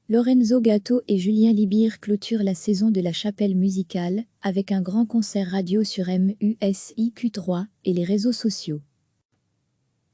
Lorenzo Gatto et Julien Libir clôturent la saison de la Chapelle musicale, avec un grand concert radio sur MUSIQ3 et les réseaux sociaux.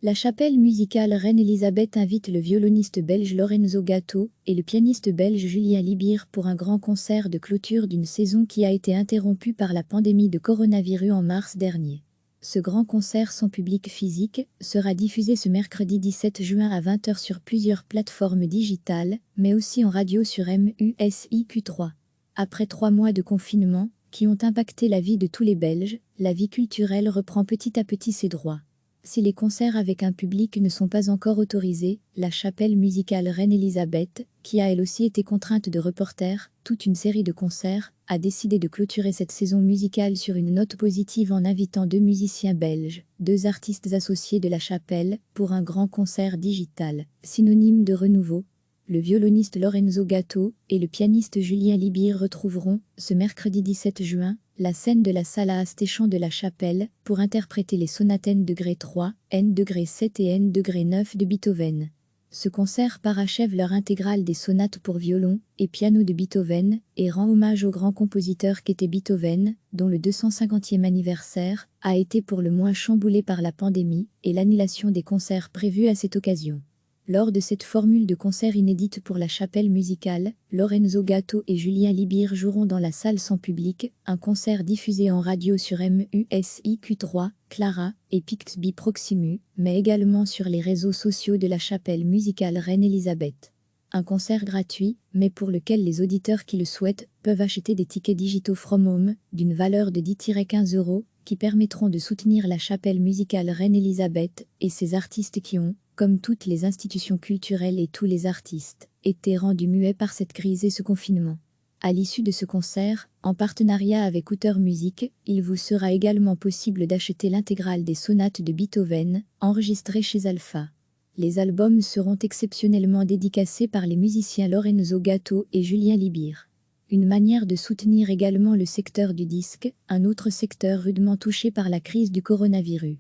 La Chapelle musicale Reine-Elisabeth invite le violoniste belge Lorenzo Gatto et le pianiste belge Julien Libir pour un grand concert de clôture d'une saison qui a été interrompue par la pandémie de coronavirus en mars dernier. Ce grand concert sans public physique sera diffusé ce mercredi 17 juin à 20 h sur plusieurs plateformes digitales, mais aussi en radio sur MUSIQ3. Après 3 mois de confinement, qui ont impacté la vie de tous les Belges, la vie culturelle reprend petit à petit ses droits. Si les concerts avec un public ne sont pas encore autorisés, la Chapelle musicale Reine-Elisabeth, qui a elle aussi été contrainte de reporter toute une série de concerts, a décidé de clôturer cette saison musicale sur une note positive en invitant 2 musiciens belges, 2 artistes associés de la Chapelle, pour un grand concert digital, synonyme de renouveau. Le violoniste Lorenzo Gatto et le pianiste Julien Libir retrouveront, ce mercredi 17 juin, la scène de la salle à Astéchamps de la Chapelle pour interpréter les sonates N°3, N°7 et N°9 de Beethoven. Ce concert parachève leur intégrale des sonates pour violon et piano de Beethoven et rend hommage au grand compositeur qu'était Beethoven, dont le 250e anniversaire a été pour le moins chamboulé par la pandémie et l'annulation des concerts prévus à cette occasion. Lors de cette formule de concert inédite pour la Chapelle musicale, Lorenzo Gatto et Julien Libir joueront dans la salle sans public, un concert diffusé en radio sur MUSIQ3, Clara et Pixby Proximus, mais également sur les réseaux sociaux de la Chapelle musicale Reine-Elisabeth. Un concert gratuit, mais pour lequel les auditeurs qui le souhaitent peuvent acheter des tickets digitaux From Home, d'une valeur de 10-15 €, qui permettront de soutenir la Chapelle musicale Reine-Elisabeth et ses artistes qui ont, comme toutes les institutions culturelles et tous les artistes, été rendus muets par cette crise et ce confinement. À l'issue de ce concert, en partenariat avec Outer Music, il vous sera également possible d'acheter l'intégrale des sonates de Beethoven, enregistrées chez Alpha. Les albums seront exceptionnellement dédicacés par les musiciens Lorenzo Gatto et Julien Libir. Une manière de soutenir également le secteur du disque, un autre secteur rudement touché par la crise du coronavirus.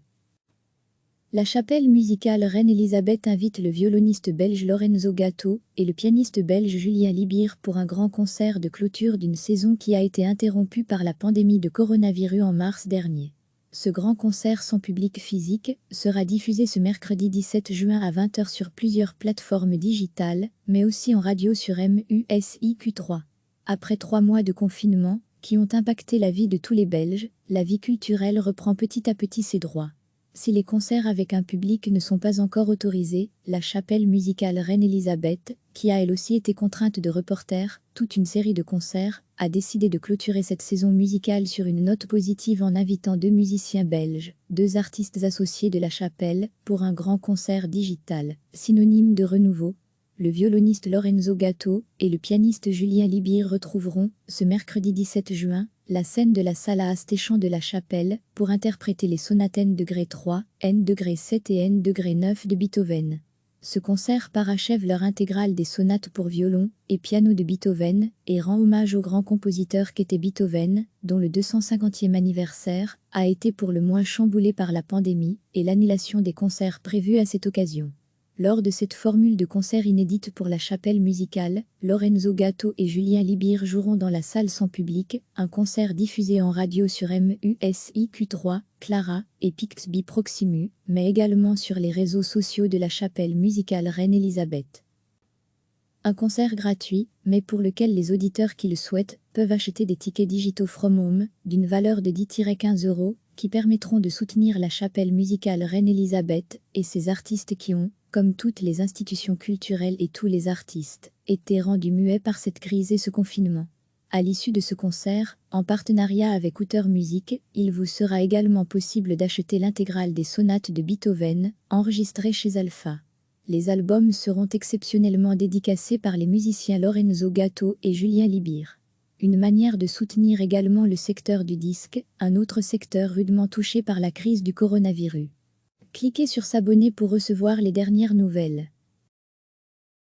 La Chapelle musicale Reine-Elisabeth invite le violoniste belge Lorenzo Gatto et le pianiste belge Julien Libir pour un grand concert de clôture d'une saison qui a été interrompue par la pandémie de coronavirus en mars dernier. Ce grand concert sans public physique sera diffusé ce mercredi 17 juin à 20 h sur plusieurs plateformes digitales, mais aussi en radio sur MUSIQ3. Après 3 mois de confinement, qui ont impacté la vie de tous les Belges, la vie culturelle reprend petit à petit ses droits. Si les concerts avec un public ne sont pas encore autorisés, la Chapelle musicale Reine-Elisabeth, qui a elle aussi été contrainte de reporter toute une série de concerts, a décidé de clôturer cette saison musicale sur une note positive en invitant 2 musiciens belges, 2 artistes associés de la Chapelle, pour un grand concert digital, synonyme de renouveau. Le violoniste Lorenzo Gatto et le pianiste Julien Libir retrouveront, ce mercredi 17 juin, la scène de la salle à Astéchamps de la Chapelle pour interpréter les sonates N°3, N°7 et N°9 de Beethoven. Ce concert parachève leur intégrale des sonates pour violon et piano de Beethoven et rend hommage au grand compositeur qu'était Beethoven, dont le 250e anniversaire a été pour le moins chamboulé par la pandémie et l'annulation des concerts prévus à cette occasion. Lors de cette formule de concert inédite pour la Chapelle musicale, Lorenzo Gatto et Julien Libir joueront dans la salle sans public, un concert diffusé en radio sur MUSIQ3, Clara et Pixby Proximus, mais également sur les réseaux sociaux de la Chapelle musicale Reine-Elisabeth. Un concert gratuit, mais pour lequel les auditeurs qui le souhaitent peuvent acheter des tickets digitaux From Home, d'une valeur de 10-15 €, qui permettront de soutenir la Chapelle musicale Reine-Elisabeth et ses artistes qui ont, comme toutes les institutions culturelles et tous les artistes, été rendus muets par cette crise et ce confinement. À l'issue de ce concert, en partenariat avec Outer Music, il vous sera également possible d'acheter l'intégrale des sonates de Beethoven, enregistrées chez Alpha. Les albums seront exceptionnellement dédicacés par les musiciens Lorenzo Gatto et Julien Libir. Une manière de soutenir également le secteur du disque, un autre secteur rudement touché par la crise du coronavirus. Cliquez sur s'abonner pour recevoir les dernières nouvelles.